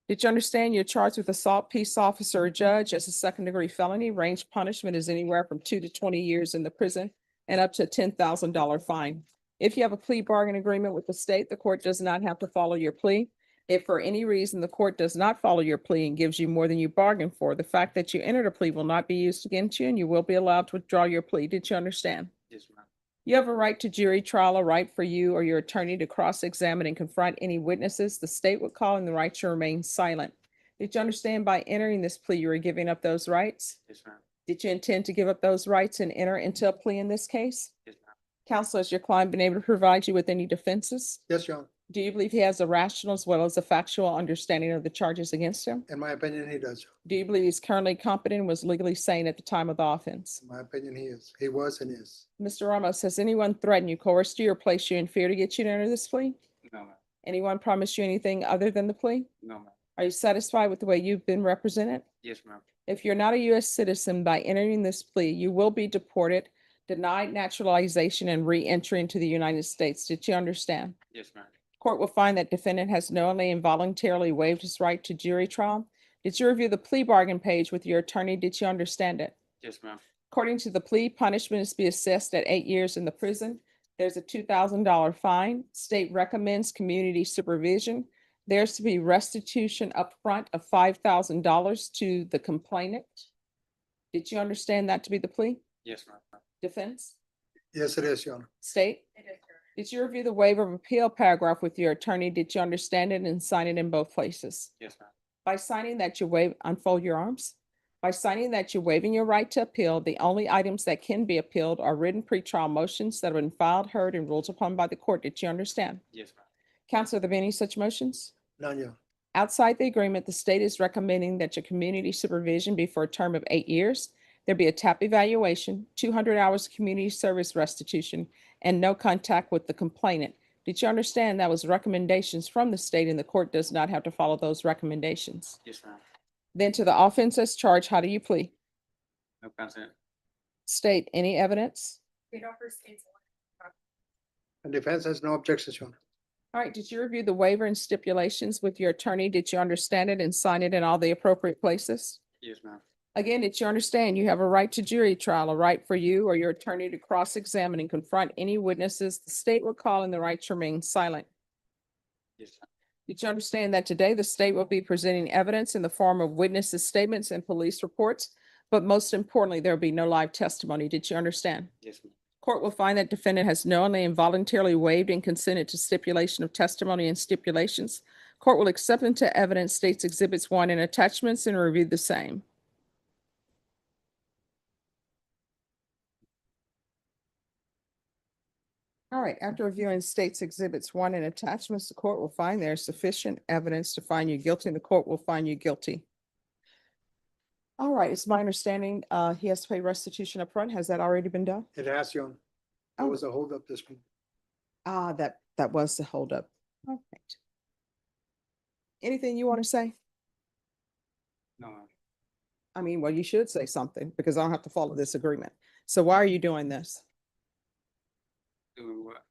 S1: Did you understand you're charged with assault, peace officer, or judge as a second-degree felony? Range punishment is anywhere from 2 to 20 years in the prison and up to a $10,000 fine. If you have a plea bargain agreement with the state, the court does not have to follow your plea. If for any reason the court does not follow your plea and gives you more than you bargained for, the fact that you entered a plea will not be used against you and you will be allowed to withdraw your plea. Did you understand?
S7: Yes, ma'am.
S1: You have a right to jury trial, a right for you or your attorney to cross-examine and confront any witnesses. The state would call in the right to remain silent. Did you understand by entering this plea, you are giving up those rights?
S7: Yes, ma'am.
S1: Did you intend to give up those rights and enter into a plea in this case?
S7: Yes, ma'am.
S1: Counsel, has your client been able to provide you with any defenses?
S9: Yes, Your Honor.
S1: Do you believe he has a rational as well as a factual understanding of the charges against him?
S9: In my opinion, he does.
S1: Do you believe he's currently competent and was legally sane at the time of the offense?
S9: In my opinion, he is. He was and is.
S1: Mr. Ramos, has anyone threatened you, coerced you, or placed you in fear to get you to enter this plea?
S7: No, ma'am.
S1: Anyone promised you anything other than the plea?
S7: No, ma'am.
S1: Are you satisfied with the way you've been represented?
S7: Yes, ma'am.
S1: If you're not a U.S. citizen, by entering this plea, you will be deported, denied naturalization, and re-entry into the United States. Did you understand?
S7: Yes, ma'am.
S1: Court will find that defendant has knowingly and voluntarily waived his right to jury trial. Did you review the plea bargain page with your attorney? Did you understand it?
S7: Yes, ma'am.
S1: According to the plea, punishment is to be assessed at 8 years in the prison. There's a $2,000 fine. State recommends community supervision. There's to be restitution upfront of $5,000 to the complainant. Did you understand that to be the plea?
S7: Yes, ma'am.
S1: Defense?
S9: Yes, it is, Your Honor.
S1: State?
S2: It is, sir.
S1: Did you review the waiver of appeal paragraph with your attorney? Did you understand it and sign it in both places?
S7: Yes, ma'am.
S1: By signing that you waive, unfold your arms. By signing that you're waiving your right to appeal, the only items that can be appealed are written pretrial motions that have been filed, heard, and ruled upon by the court. Did you understand?
S7: Yes, ma'am.
S1: Counsel, are there any such motions?
S9: None, Your Honor.
S1: Outside the agreement, the state is recommending that your community supervision be for a term of 8 years. There be a TAP evaluation, 200 hours of community service restitution, and no contact with the complainant. Did you understand that was recommendations from the state and the court does not have to follow those recommendations?
S7: Yes, ma'am.
S1: Then to the offense as charged, how do you plead?
S7: No consent.
S1: State, any evidence?
S2: It offers states.
S9: The defense has no objections, Your Honor.
S1: All right, did you review the waiver and stipulations with your attorney? Did you understand it and sign it in all the appropriate places?
S7: Yes, ma'am.
S1: Again, did you understand you have a right to jury trial, a right for you or your attorney to cross-examine and confront any witnesses the state will call in the right to remain silent?
S7: Yes, ma'am.
S1: Did you understand that today the state will be presenting evidence in the form of witnesses' statements and police reports? But most importantly, there will be no live testimony. Did you understand?
S7: Yes, ma'am.
S1: Court will find that defendant has knowingly and voluntarily waived and consented to stipulation of testimony and stipulations. Court will accept into evidence states exhibits 1 and attachments and review the same. All right, after reviewing states exhibits 1 and attachments, the court will find there is sufficient evidence to find you guilty, and the court will find you guilty. All right, it's my understanding, he has to pay restitution up front. Has that already been done?
S9: It has, Your Honor. There
S1: Oh.
S9: was a holdup this week.
S1: That was the holdup. All right. Anything you want to say?
S7: No,
S1: I mean, well, you should say something because I don't have to follow this agreement. So why are you doing this?
S7: doing what?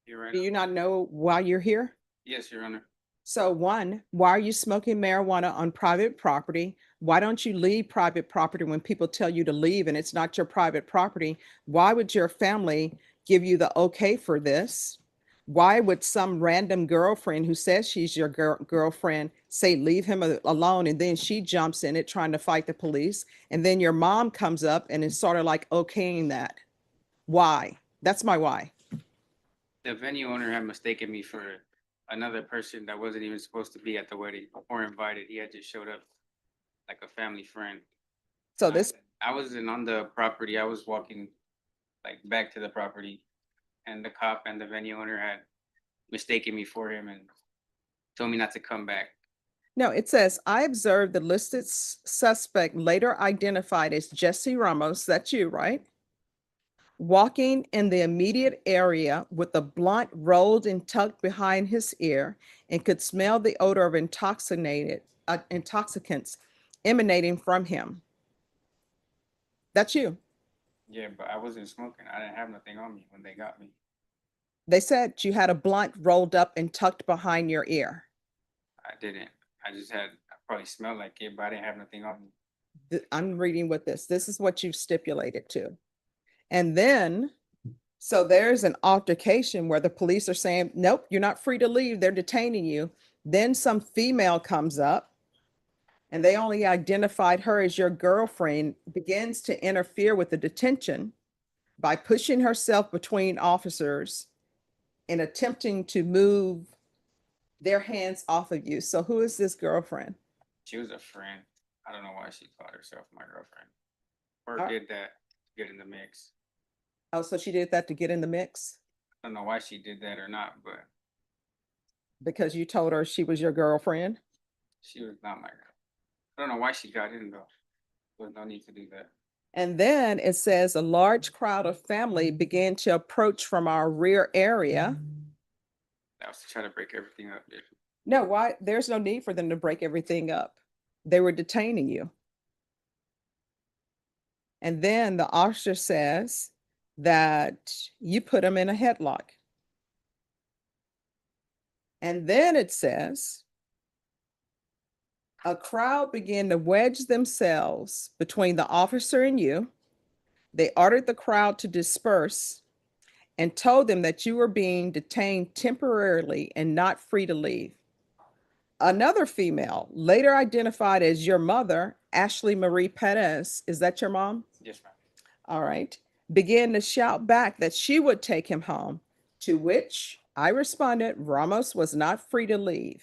S7: You're right.
S1: Do you not know why you're here?
S7: Yes, Your Honor.
S1: So 1, why are you smoking marijuana on private property? Why don't you leave private property when people tell you to leave and it's not your private property? Why would your family give you the okay for this? Why would some random girlfriend who says she's your girlfriend say leave him alone, and then she jumps in it trying to fight the police, and then your mom comes up and is sort of like okaying that? Why? That's my why.
S7: The venue owner had mistaken me for another person that wasn't even supposed to be at the wedding or invited. He had just showed up like a family friend.
S1: So this,
S7: I wasn't on the property. I was walking like back to the property, and the cop and the venue owner had mistaken me for him and told me not to come back.
S1: no, it says, I observed the listed suspect later identified as Jesse Ramos, that's you, right? Walking in the immediate area with a blunt rolled and tucked behind his ear, and could smell the odor of intoxicants emanating from him. That's you.
S7: Yeah, but I wasn't smoking. I didn't have nothing on me when they got me.
S1: They said you had a blunt rolled up and tucked behind your ear.
S7: I didn't. I just had, I probably smelled like it, but I didn't have nothing on me.
S1: I'm reading with this. This is what you've stipulated to. And then, so there's an altercation where the police are saying, nope, you're not free to leave. They're detaining you. Then some female comes up and they only identified her as your girlfriend, begins to interfere with the detention by pushing herself between officers and attempting to move their hands off of you. So who is this girlfriend?
S7: She was a friend. I don't know why she called herself my girlfriend.
S1: Uh,
S7: Or did that to get in the mix.
S1: Oh, so she did that to get in the mix
S7: I don't know why she did that or not, but
S1: because you told her she was your girlfriend?
S7: she was not my girl. I don't know why she got in though. There was no need to do that.
S1: And then it says a large crowd of family began to approach from our rear area.
S7: That was to try to break everything up. Yeah.
S1: No, why? There's no need for them to break everything up. They were detaining you. And then the officer says that you put him in a headlock. And then it says a crowd began to wedge themselves between the officer and you. They ordered the crowd to disperse and told them that you were being detained temporarily and not free to leave. Another female, later identified as your mother, Ashley Marie Perez, is that your mom?
S7: Yes, ma'am.
S1: All right, began to shout back that she would take him home, to which I responded, Ramos was not free to leave.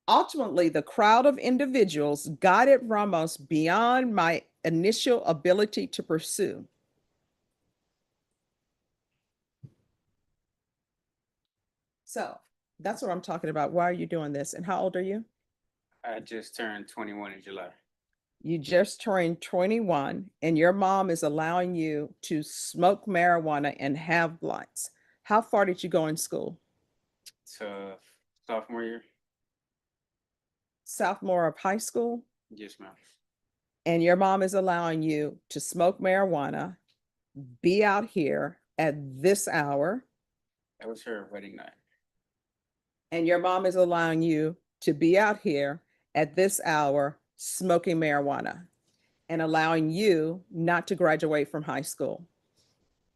S1: Ultimately, the crowd of individuals guided Ramos beyond my initial ability to pursue. So that's what I'm talking about. Why are you doing this? And how old are you?
S7: I just turned 21 in July.
S1: You just turned 21 and your mom is allowing you to smoke marijuana and have blunts. How far did you go in school?
S7: So sophomore year?
S1: Sophomore of high school?
S7: Yes, ma'am.
S1: And your mom is allowing you to smoke marijuana, be out here at this hour,
S7: That was her wedding night.
S1: and your mom is allowing you to be out here at this hour smoking marijuana and allowing you not to graduate from high school.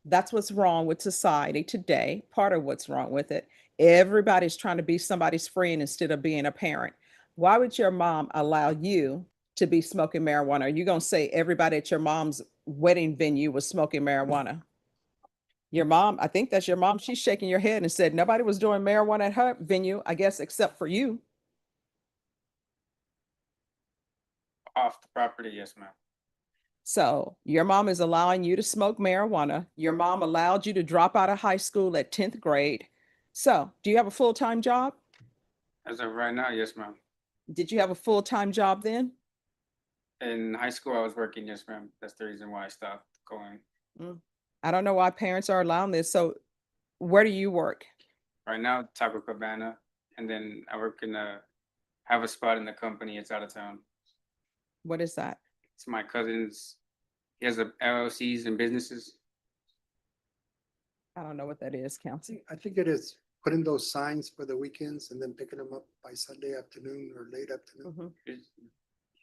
S1: That's what's wrong with society today. Part of what's wrong with it. Everybody's trying to be somebody's friend instead of being a parent. Why would your mom allow you to be smoking marijuana? Are you going to say everybody at your mom's wedding venue was smoking marijuana? Your mom, I think that's your mom. She's shaking your head and said nobody was doing marijuana at her venue, I guess, except for you.
S7: Off the property, yes, ma'am.
S1: So your mom is allowing you to smoke marijuana. Your mom allowed you to drop out of high school at 10th grade. So do you have a full-time job?
S7: As of right now, yes, ma'am.
S1: Did you have a full-time job then?
S7: In high school, I was working, yes, ma'am. That's the reason why I stopped going.
S1: I don't know why parents are allowing this. So where do you work?
S7: Right now, Taco Cabana, and then I work in have a spot in the company. It's out of town.
S1: What is that?
S7: It's my cousin's. He has a LLCs and businesses.
S1: I don't know what that is, Council.
S9: I think it is putting those signs for the weekends and then picking them up by Sunday afternoon or late afternoon.
S1: Mhm.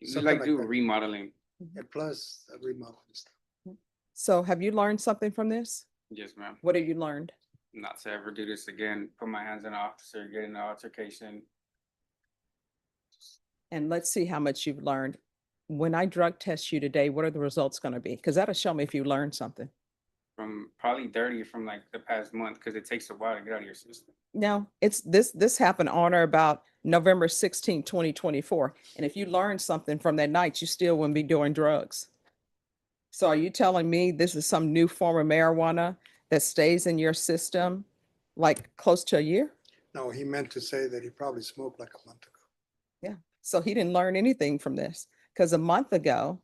S7: We
S9: Something
S7: like
S9: like
S7: do
S9: that.
S7: remodeling.
S9: And plus a remodel and stuff.
S1: So have you learned something from this?
S7: Yes, ma'am.
S1: What have you learned?
S7: Not to ever do this again. Put my hands on an officer, get in an altercation.
S1: And let's see how much you've learned. When I drug test you today, what are the results going to be? Because that'll show me if you learned something.
S7: From probably dirty from like the past month because it takes a while to get out of your system.
S1: No, it's this happened on or about November 16, 2024. And if you learned something from that night, you still wouldn't be doing drugs. So are you telling me this is some new form of marijuana that stays in your system like close to a year?
S9: No, he meant to say that he probably smoked like a month ago.
S1: Yeah. So he didn't learn anything from this because a month ago,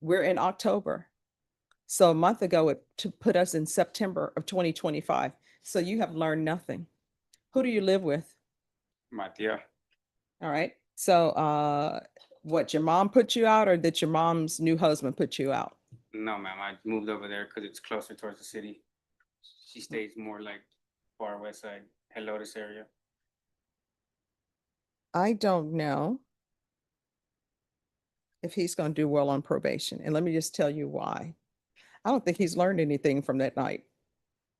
S1: we're in October. So a month ago, it to put us in September of 2025. So you have learned nothing. Who do you live with?
S7: My tia.
S1: All right. So what, your mom put you out or did your mom's new husband put you out?
S7: No, ma'am. I moved over there because it's closer towards the city. She stays more like far west side, Helotes area.
S1: I don't know if he's going to do well on probation. And let me just tell you why. I don't think he's learned anything from that night.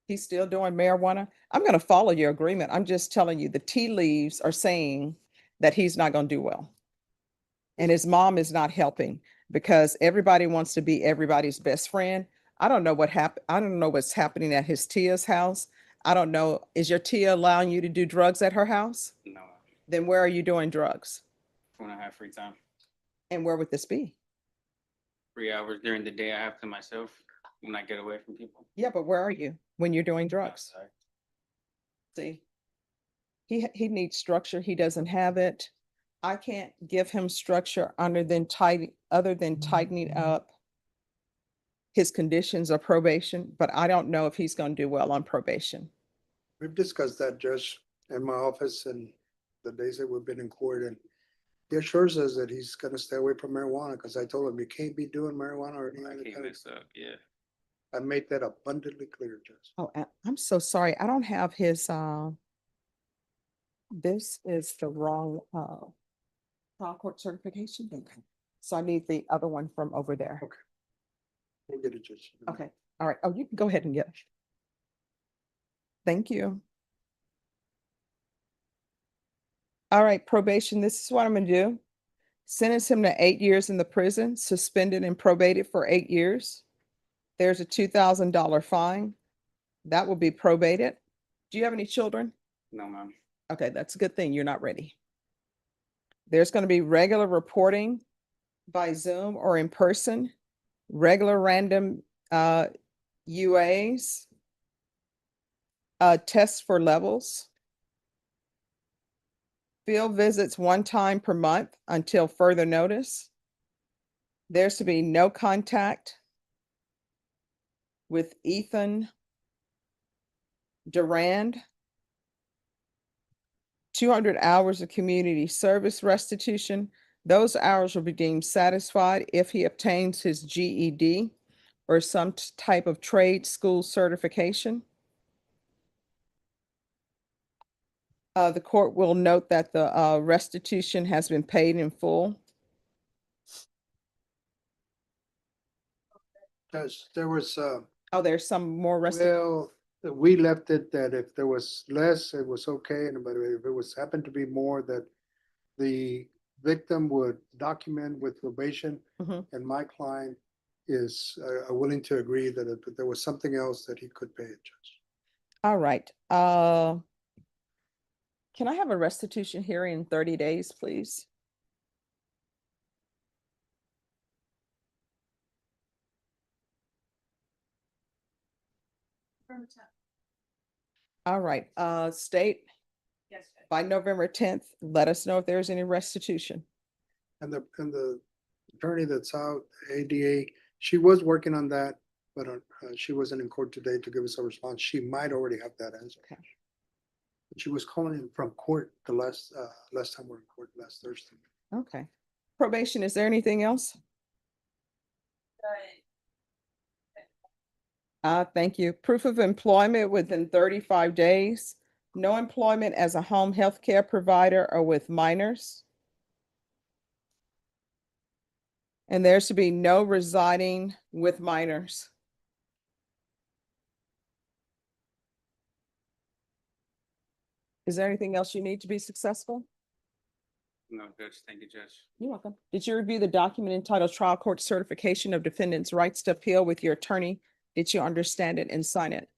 S1: He's still doing marijuana. I'm going to follow your agreement. I'm just telling you the tea leaves are saying that he's not going to do well. And his mom is not helping because everybody wants to be everybody's best friend. I don't know what happened. I don't know what's happening at his tia's house. I don't know. Is your tia allowing you to do drugs at her house?
S7: No,
S1: Then where are you doing drugs?
S7: 2.5 free time.
S1: And where would this be?
S7: 3 hours during the day I have to myself when I get away from people.
S1: Yeah, but where are you when you're doing drugs?
S7: Outside.
S1: See, he needs structure. He doesn't have it. I can't give him structure other than tightening up his conditions of probation, but I don't know if he's going to do well on probation.
S9: We've discussed that, Judge, in my office and the days that we've been in court, and he assures us that he's gonna stay away from marijuana, because I told him you can't be doing marijuana or anything
S7: I
S9: like
S7: can't
S9: that.
S7: mess up. Yeah.
S9: I made that abundantly clear, Judge.
S1: Oh, I'm so sorry. I don't have his, this is the wrong, trial court certification. Okay. So I need the other one from over there.
S9: Okay. We'll get it, Judge.
S1: Okay. All right. Oh, you can go ahead and get it. Thank you. All right, probation. This is what I'm gonna do. Sentence him to 8 years in the prison, suspended and probated for 8 years. There's a $2,000 fine. That will be probated. Do you have any children?
S7: No, ma'am.
S1: Okay, that's a good thing. You're not ready. There's going to be regular reporting by Zoom or in person, regular random UAs, tests for levels, field visits 1 time per month until further notice. There's to be no contact with Ethan Durand. 200 hours of community service restitution. Those hours will be deemed satisfied if he obtains his GED or some type of trade school certification. The court will note that the restitution has been paid in full.
S9: Judge, there was,
S1: Oh, there's some more restitution.
S9: well, we left it that if there was less, it was okay, but if it was, happened to be more, that the victim would document with probation,
S1: Mhm.
S9: and my client is willing to agree that if there was something else that he could pay it, Judge.
S1: All right. Can I have a restitution hearing in 30 days, please? All right, state,
S2: Yes, Judge.
S1: by November 10th, let us know if there's any restitution.
S9: And the attorney that's out, ADA, she was working on that, but she wasn't in court today to give us a response. She might already have that answer.
S1: Okay.
S9: But she was calling in from court the last time we were in court last Thursday.
S1: Okay. Probation, is there anything else? Thank you. Proof of employment within 35 days. No employment as a home health care provider or with minors. And there should be no residing with minors. Is there anything else you need to be successful?
S7: No, Judge, thank you, Judge.
S1: You're welcome. Did you review the document entitled Trial Court Certification of Defendant's Rights to Appeal with your attorney? Did you understand it and sign it?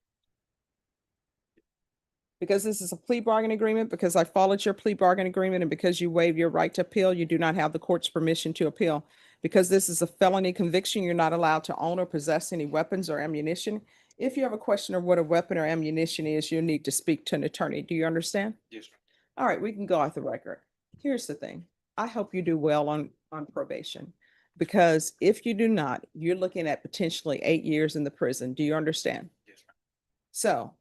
S1: Because this is a plea bargain agreement, because I followed your plea bargain agreement, and because you waive your right to appeal, you do not have the court's permission to appeal. Because this is a felony conviction, you're not allowed to own or possess any weapons or ammunition. If you have a question of what a weapon or ammunition is, you'll need to speak to an attorney. Do you understand?
S7: Yes, ma'am.
S1: All right, we can go off the record. Here's the thing. I hope you do well on probation, because if you do not, you're looking at potentially 8 years in the prison. Do you understand?
S7: Yes, ma'am.
S1: So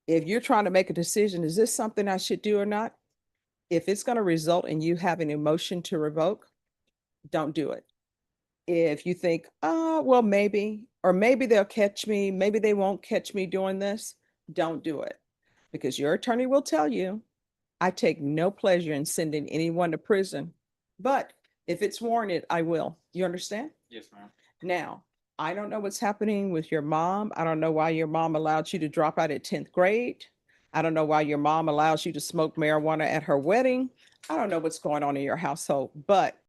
S1: if you're trying to make a decision, is this something I should do or not? If it's going to result in you having a motion to revoke, don't do it. If you think, oh, well, maybe, or maybe they'll catch me, maybe they won't catch me doing this, don't do it. Because your attorney will tell you, I take no pleasure in sending anyone to prison, but if it's warranted, I will. You understand?
S7: Yes, ma'am.
S1: Now, I don't know what's happening with your mom. I don't know why your mom allowed you to drop out at 10th grade. I don't know why your mom allows you to smoke marijuana at her wedding. I don't know what's going on in your household, but